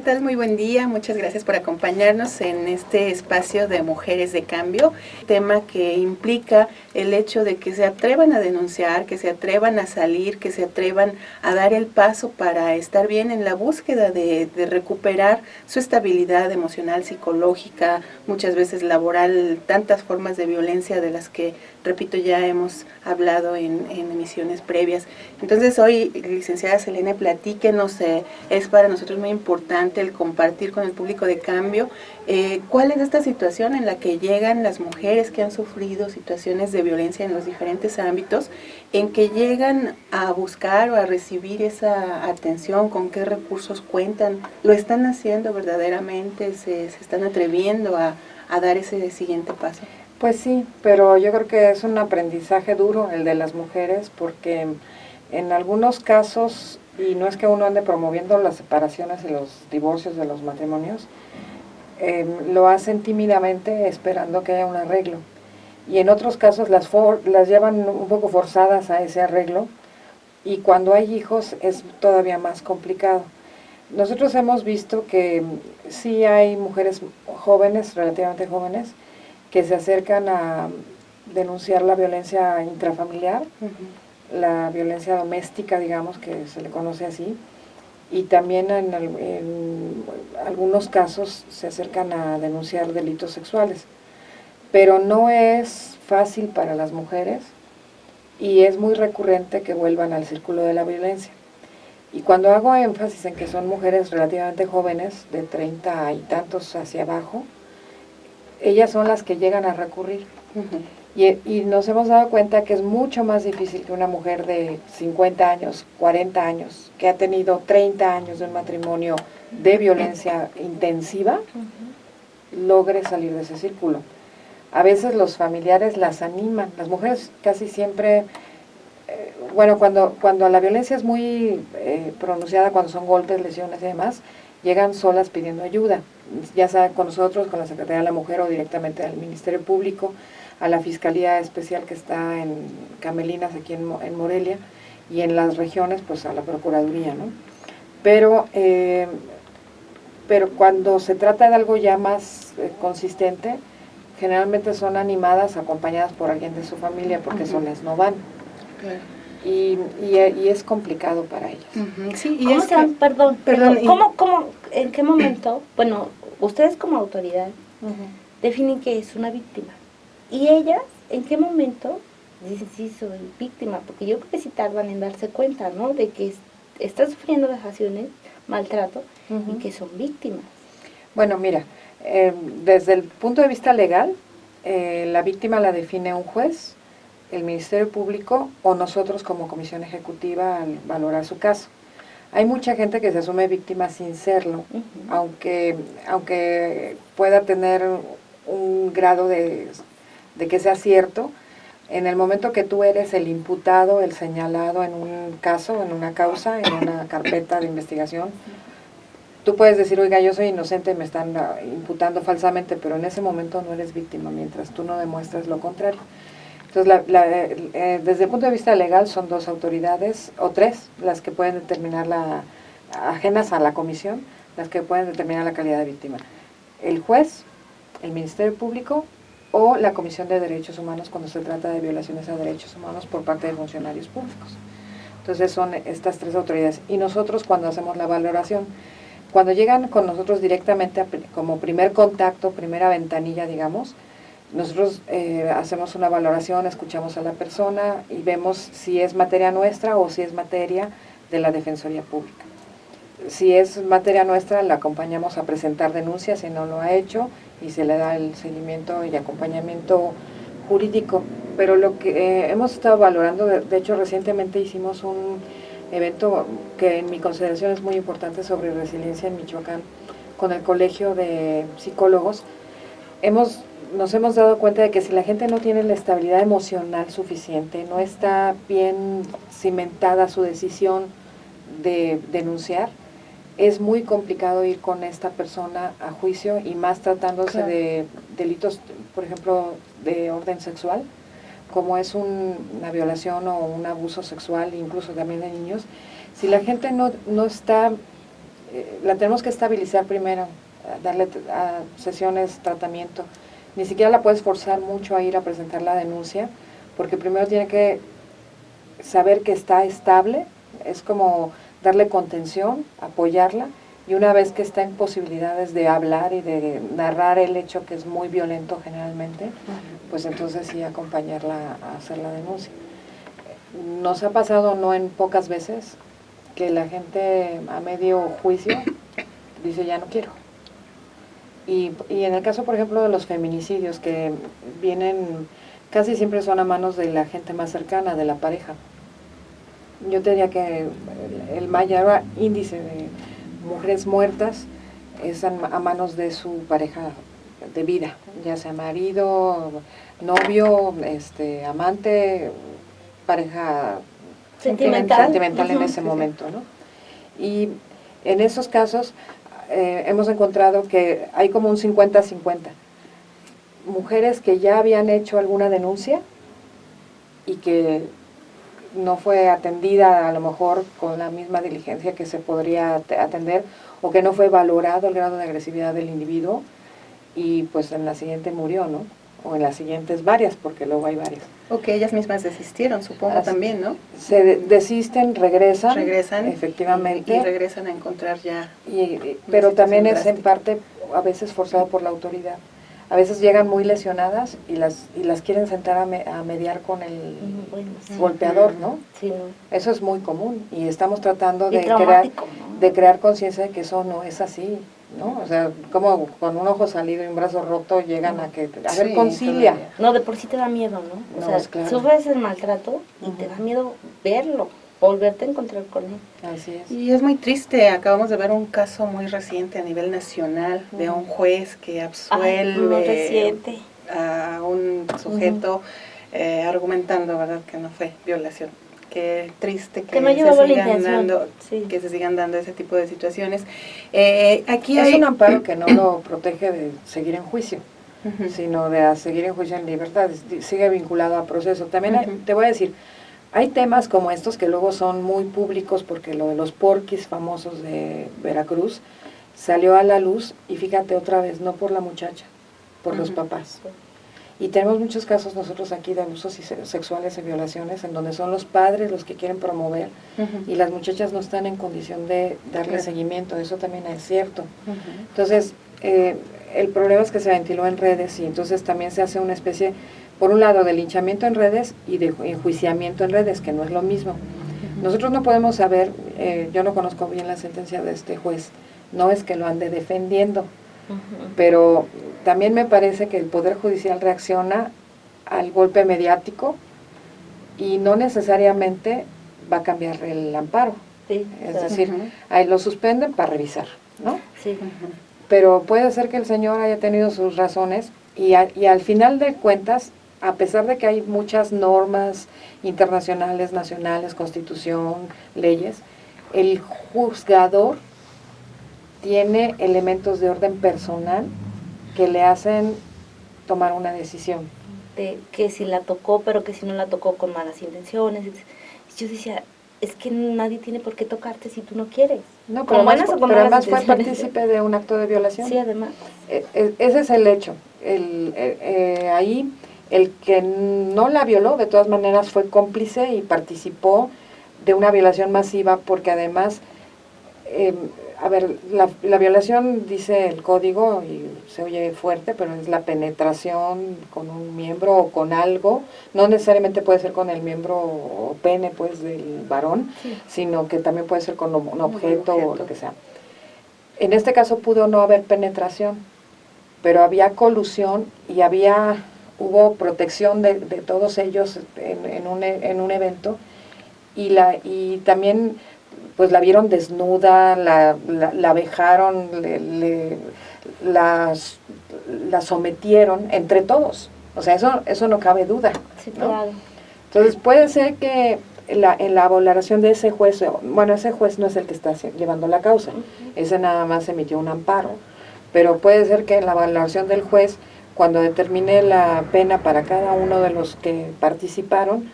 tal? Muy buen día. Muchas gracias por acompañarnos en este espacio de Mujeres de Cambio, tema que implica el hecho de que se atrevan a denunciar, que se atrevan a salir, que se atrevan a dar el paso para estar bien en la búsqueda de recuperar su estabilidad emocional, psicológica, muchas veces laboral, tantas formas de violencia de las que, repito, ya hemos hablado en emisiones previas. Entonces hoy, licenciada Selene, platíquenos, es para nosotros muy importante el compartir con el público de Cambio cuál es esta situación en la que llegan las mujeres que han sufrido situaciones de violencia en los diferentes ámbitos, en que llegan a buscar o a recibir esa atención, con qué recursos cuentan, lo están haciendo verdaderamente, se están atreviendo a dar ese siguiente paso. Pues sí, pero yo creo que es un aprendizaje duro el de las mujeres, porque en algunos casos, y no es que uno ande promoviendo las separaciones y los divorcios de los matrimonios, lo hacen tímidamente esperando que haya un arreglo. Y en otros casos las llevan un poco forzadas a ese arreglo, y cuando hay hijos es todavía más complicado. Nosotros hemos visto que sí hay mujeres jóvenes, relativamente jóvenes, que se acercan a denunciar la violencia intrafamiliar, la violencia doméstica, digamos, que se le conoce así, y también en algunos casos se acercan a denunciar delitos sexuales. Pero no es fácil para las mujeres y es muy recurrente que vuelvan al círculo de la violencia. Y cuando hago énfasis en que son mujeres relativamente jóvenes, de 30 y tantos hacia abajo, ellas son las que llegan a recurrir. Y nos hemos dado cuenta que es mucho más difícil que una mujer de 50 años, 40 años, que ha tenido 30 años de un matrimonio de violencia intensiva, logre salir de ese círculo. A veces los familiares las animan. Las mujeres casi siempre, cuando la violencia es muy pronunciada, cuando son golpes, lesiones y demás, llegan solas pidiendo ayuda, ya sea con nosotros, con la Secretaría de la Mujer o directamente al Ministerio Público, a la Fiscalía Especial que está en Camelinas, aquí en Morelia, y en las regiones, pues a la Procuraduría, ¿no? Pero cuando se trata de algo ya más consistente, generalmente son animadas, acompañadas por alguien de su familia, porque solas no van. Claro. Y es complicado para ellas. Sí, y perdón, ¿en qué momento, bueno, ustedes como autoridad definen que es una víctima? ¿Y ellas en qué momento dicen, sí, soy víctima? Porque yo creo que sí tardan en darse cuenta, ¿no? De que están sufriendo vejaciones, maltrato, y que son víctimas. Bueno, mira, desde el punto de vista legal, la víctima la define un juez, el Ministerio Público o nosotros como Comisión Ejecutiva al valorar su caso. Hay mucha gente que se asume víctima sin serlo, aunque pueda tener un grado de que sea cierto. En el momento que tú eres el imputado, el señalado en un caso, en una causa, en una carpeta de investigación, tú puedes decir, oiga, yo soy inocente, me están imputando falsamente, pero en ese momento no eres víctima, mientras tú no demuestres lo contrario. Entonces, desde el punto de vista legal son dos autoridades, o tres, las que pueden determinar, ajenas a la comisión, las que pueden determinar la calidad de víctima. El juez, el Ministerio Público o la Comisión de Derechos Humanos cuando se trata de violaciones a derechos humanos por parte de funcionarios públicos. Entonces son estas tres autoridades. Y nosotros cuando hacemos la valoración, cuando llegan con nosotros directamente como primer contacto, primera ventanilla, digamos, nosotros hacemos una valoración, escuchamos a la persona y vemos si es materia nuestra o si es materia de la Defensoría Pública. Si es materia nuestra, la acompañamos a presentar denuncias si no lo ha hecho y se le da el seguimiento y acompañamiento jurídico. Pero lo que hemos estado valorando, de hecho recientemente hicimos un evento que en mi consideración es muy importante sobre resiliencia en Michoacán, con el Colegio de Psicólogos. Nos hemos dado cuenta de que si la gente no tiene la estabilidad emocional suficiente, no está bien cimentada su decisión de denunciar, es muy complicado ir con esta persona a juicio, y más tratándose de delitos, por ejemplo, de orden sexual, como es una violación o un abuso sexual, incluso también de niños. Si la gente no está la tenemos que estabilizar primero, darle a sesiones, tratamiento. Ni siquiera la puedes forzar mucho a ir a presentar la denuncia, porque primero tiene que saber que está estable, es como darle contención, apoyarla, y una vez que está en posibilidades de hablar y de narrar el hecho, que es muy violento generalmente, pues entonces sí acompañarla a hacer la denuncia. Nos ha pasado no en pocas veces que la gente a medio juicio dice ya no quiero. Y en el caso, por ejemplo, de los feminicidios que vienen, casi siempre son a manos de la gente más cercana, de la pareja. Yo te diría que el mayor índice de mujeres muertas es a manos de su pareja de vida, ya sea marido, novio, amante, pareja sentimental en ese momento, ¿no? Y en esos casos hemos encontrado que hay como un 50-50. Mujeres que ya habían hecho alguna denuncia y que no fue atendida a lo mejor con la misma diligencia que se podría atender, o que no fue valorado el grado de agresividad del individuo, y pues en la siguiente murió, ¿no? O en las siguientes varias, porque luego hay varias. O que ellas mismas desistieron, supongo. Así, también, ¿no? Se desisten, regresan, efectivamente. Y regresan a encontrar ya. Pero también es en parte a veces forzado por la autoridad. A veces llegan muy lesionadas y las quieren sentar a mediar con el golpeador, ¿no? Sí, no. Eso es muy común, y estamos tratando de ¿no? crear conciencia de que eso no es así, ¿no? O sea, como con un ojo salido y un brazo roto llegan a ver, concilia. Todavía. No, de por sí te da miedo, ¿no? O sea, claro, sufres el maltrato y te da miedo verlo, volverte a encontrar con él. Así es. Y es muy triste, acabamos de ver un caso muy reciente a nivel nacional de un juez que absuelve a un sujeto argumentando, ¿verdad?, que no fue violación. Qué triste que se sigan dando ese tipo de situaciones. Aquí es un amparo que no lo protege de seguir en juicio, sino de seguir en juicio en libertad, sigue vinculado a proceso. También te voy a decir, hay temas como estos que luego son muy públicos, porque lo de los porquis famosos de Veracruz salió a la luz, y fíjate otra vez, no por la muchacha, por los papás. Y tenemos muchos casos nosotros aquí de abusos sexuales y violaciones, en donde son los padres los que quieren promover, y las muchachas no están en condición de darle seguimiento. Eso también es cierto. Entonces, el problema es que se ventiló en redes, y entonces también se hace una especie, por un lado, de linchamiento en redes y de enjuiciamiento en redes, que no es lo mismo. Nosotros no podemos saber, yo no conozco bien la sentencia de este juez, no es que lo ande defendiendo, pero también me parece que el Poder Judicial reacciona al golpe mediático y no necesariamente va a cambiar el amparo. Sí, es decir, ahí lo suspenden para revisar, ¿no? Sí. Pero puede ser que el señor haya tenido sus razones, y al final de cuentas, a pesar de que hay muchas normas internacionales, nacionales, constitución, leyes, el juzgador tiene elementos de orden personal que le hacen tomar una decisión. De que si la tocó, pero que si no la tocó con malas intenciones. Yo decía, es que nadie tiene por qué tocarte si tú no quieres. No, pero además fue partícipe de un acto de violación. Sí, además. Ese es el hecho. Ahí el que no la violó, de todas maneras, fue cómplice y participó de una violación masiva, porque además, a ver, la violación, dice el código, y se oye fuerte, pero es la penetración con un miembro o con algo, no necesariamente puede ser con el miembro o pene, pues, del varón, sino que también puede ser con un objeto o lo que sea. En este caso pudo no haber penetración, pero había colusión y hubo protección de todos ellos en un evento, y también pues la vieron desnuda, la vejaron, la sometieron entre todos. O sea, eso no cabe duda, sí, ¿no? Claro. Entonces puede ser que en la valoración de ese juez, bueno, ese juez no es el que está llevando la causa, ese nada más emitió un amparo, pero puede ser que en la valoración del juez, cuando determine la pena para cada uno de los que participaron,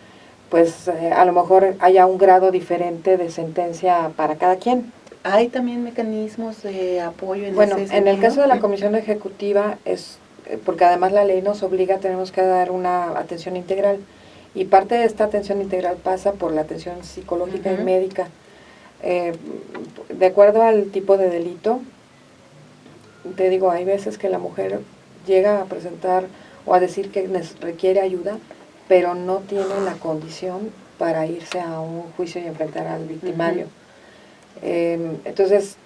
pues a lo mejor haya un grado diferente de sentencia para cada quien. ¿hay también mecanismos de apoyo en Bueno, ese sentido? en el caso de la comisión ejecutiva es, porque además la ley nos obliga, tenemos que dar una atención integral, y parte de esta atención integral pasa por la atención psicológica y médica. De acuerdo al tipo de delito, te digo, hay veces que la mujer llega a presentar o a decir que requiere ayuda, pero no tiene la condición para irse a un juicio y enfrentar al victimario. Entonces,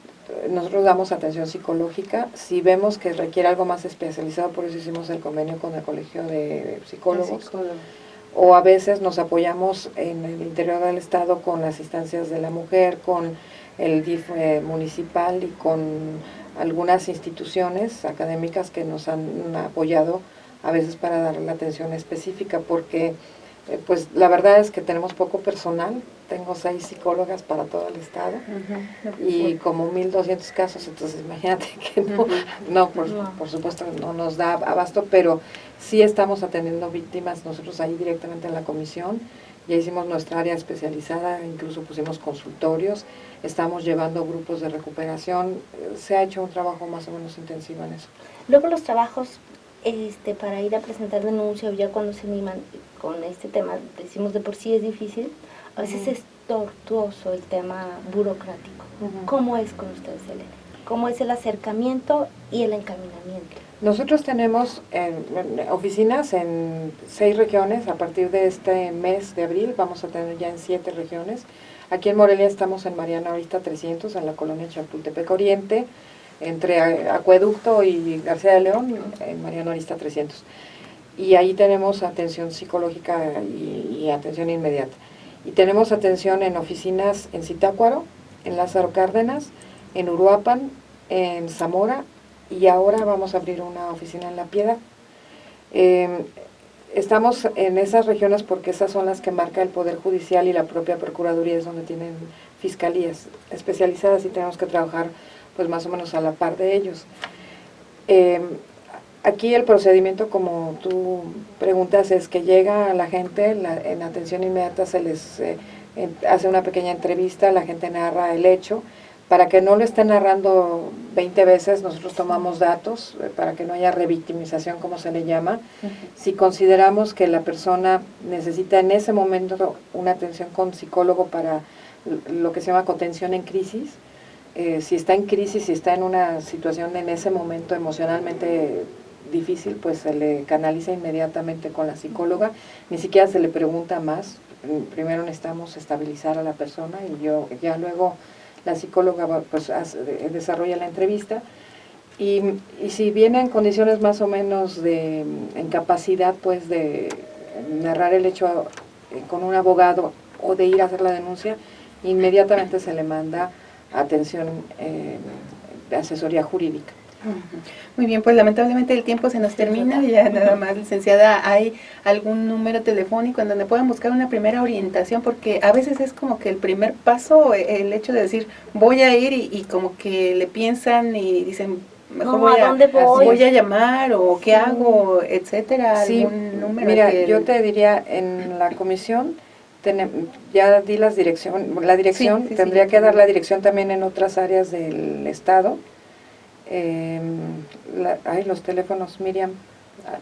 nosotros damos atención psicológica. Si vemos que requiere algo más especializado, por eso hicimos el convenio con el Colegio de Psicólogos. O a veces nos apoyamos en el interior del Estado con las instancias de la mujer, con el DIF municipal y con algunas instituciones académicas que nos han apoyado a veces para dar la atención específica, porque pues la verdad es que tenemos poco personal. Tengo 6 psicólogas para todo el estado y como 1,200 casos, entonces imagínate que por supuesto no nos da abasto, pero sí estamos atendiendo víctimas nosotros ahí directamente en la comisión. Ya hicimos nuestra área especializada, incluso pusimos consultorios, estamos llevando grupos de recuperación, se ha hecho un trabajo más o menos intensivo en eso. Luego los trabajos para ir a presentar denuncia o ya cuando se animan con este tema, decimos de por sí es difícil, a veces es tortuoso el tema burocrático. ¿Cómo es con ustedes, Elena? ¿Cómo es el acercamiento y el encaminamiento? Nosotros tenemos oficinas en 6 regiones. A partir de este mes de abril vamos a tener ya en 7 regiones. Aquí en Morelia estamos en Mariano Arista 300, en la colonia Chapultepec Oriente, entre Acueducto y García de León, en Mariano Arista 300. Y ahí tenemos atención psicológica y atención inmediata. Y tenemos atención en oficinas en Zitácuaro, en Lázaro Cárdenas, en Uruapan, en Zamora, y ahora vamos a abrir una oficina en La Piedad. Estamos en esas regiones porque esas son las que marca el Poder Judicial y la propia Procuraduría, es donde tienen fiscalías especializadas y tenemos que trabajar pues más o menos a la par de ellos. Aquí el procedimiento, como tú preguntas, es que llega a la gente, en atención inmediata se les hace una pequeña entrevista, la gente narra el hecho. Para que no lo estén narrando 20 veces, nosotros tomamos datos, para que no haya revictimización, como se le llama. Si consideramos que la persona necesita en ese momento una atención con psicólogo para lo que se llama contención en crisis, si está en crisis, si está en una situación en ese momento emocionalmente difícil, pues se le canaliza inmediatamente con la psicóloga, ni siquiera se le pregunta más. Primero necesitamos estabilizar a la persona y ya luego la psicóloga pues desarrolla la entrevista y si viene en condiciones más o menos de incapacidad pues de narrar el hecho con un abogado o de ir a hacer la denuncia, inmediatamente se le manda atención de asesoría jurídica. Muy bien, pues lamentablemente el tiempo se nos termina, ya nada más, licenciada, ¿hay algún número telefónico en donde puedan buscar una primera orientación? Porque a veces es como que el primer paso, el hecho de decir voy a ir y como que le piensan y dicen mejor voy a llamar o qué hago, etcétera, algún número. Mira, yo te diría, en la comisión ya di la dirección, tendría que dar la dirección también en otras áreas del estado. Los teléfonos, Miriam,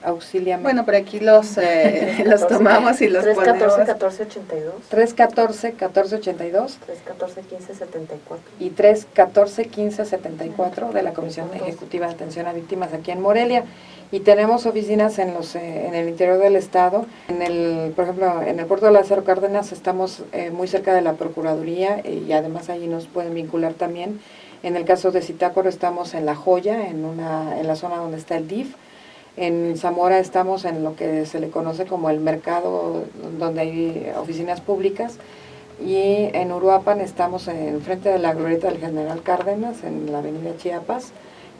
auxíliame. Bueno, por aquí los tomamos y los 314-1482 314-1482 314-1574 y 314-1574 de la Comisión Ejecutiva de Atención a Víctimas aquí en Morelia. Y tenemos oficinas en el interior del estado. Por ejemplo, en el puerto de Lázaro Cárdenas estamos muy cerca de la Procuraduría y además allí nos pueden vincular también. En el caso de Zitácuaro estamos en La Joya, en la zona donde está el DIF. En Zamora estamos en lo que se le conoce como el mercado, donde hay oficinas públicas. Y en Uruapan estamos enfrente de la glorieta del General Cárdenas, en la avenida Chiapas,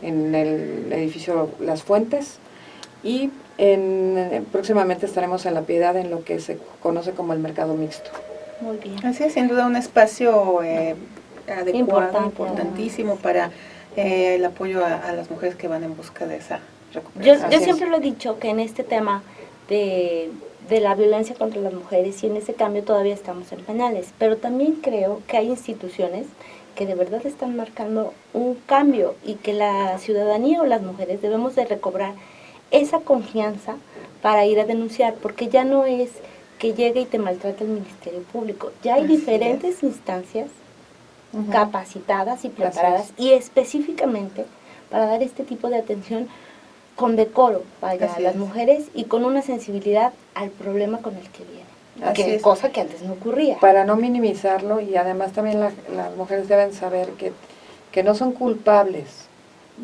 en el edificio Las Fuentes. Y próximamente estaremos en La Piedad, en lo que se conoce como el mercado mixto. Muy bien. Así es, sin duda un espacio adecuado, importantísimo para el apoyo a las mujeres que van en busca de esa recuperación. Yo siempre lo he dicho, que en este tema de la violencia contra las mujeres y en ese cambio todavía estamos en pañales, pero también creo que hay instituciones que de verdad están marcando un cambio y que la ciudadanía o las mujeres debemos de recobrar esa confianza para ir a denunciar, porque ya no es que llegue y te maltrate el Ministerio Público, ya hay diferentes instancias capacitadas y preparadas y específicamente para dar este tipo de atención con decoro para las mujeres y con una sensibilidad al problema con el que viene. Cosa que antes no ocurría. Para no minimizarlo, y además también las mujeres deben saber que no son culpables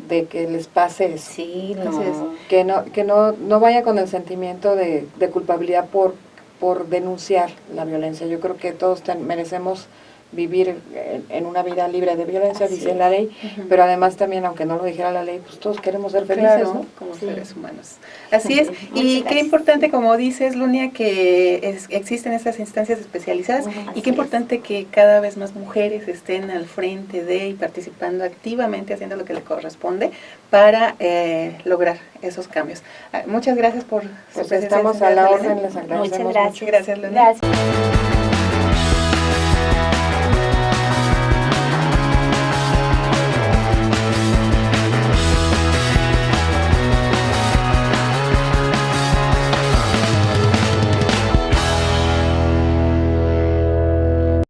de que les pase eso. Sí, no. Que no vaya con el sentimiento de culpabilidad por denunciar la violencia. Yo creo que todos merecemos vivir en una vida libre de violencia, dice la ley, pero además también, aunque no lo dijera la ley, pues todos queremos ser felices, claro, ¿no? Como seres humanos. Así es, y qué importante, como dices, Lunia, que existen estas instancias especializadas, y qué importante que cada vez más mujeres estén al frente de y participando activamente, haciendo lo que le corresponde para lograr esos cambios. Muchas gracias por su presencia. Estamos a la orden, les agradecemos. Muchas gracias. Gracias, Lunia. Gracias.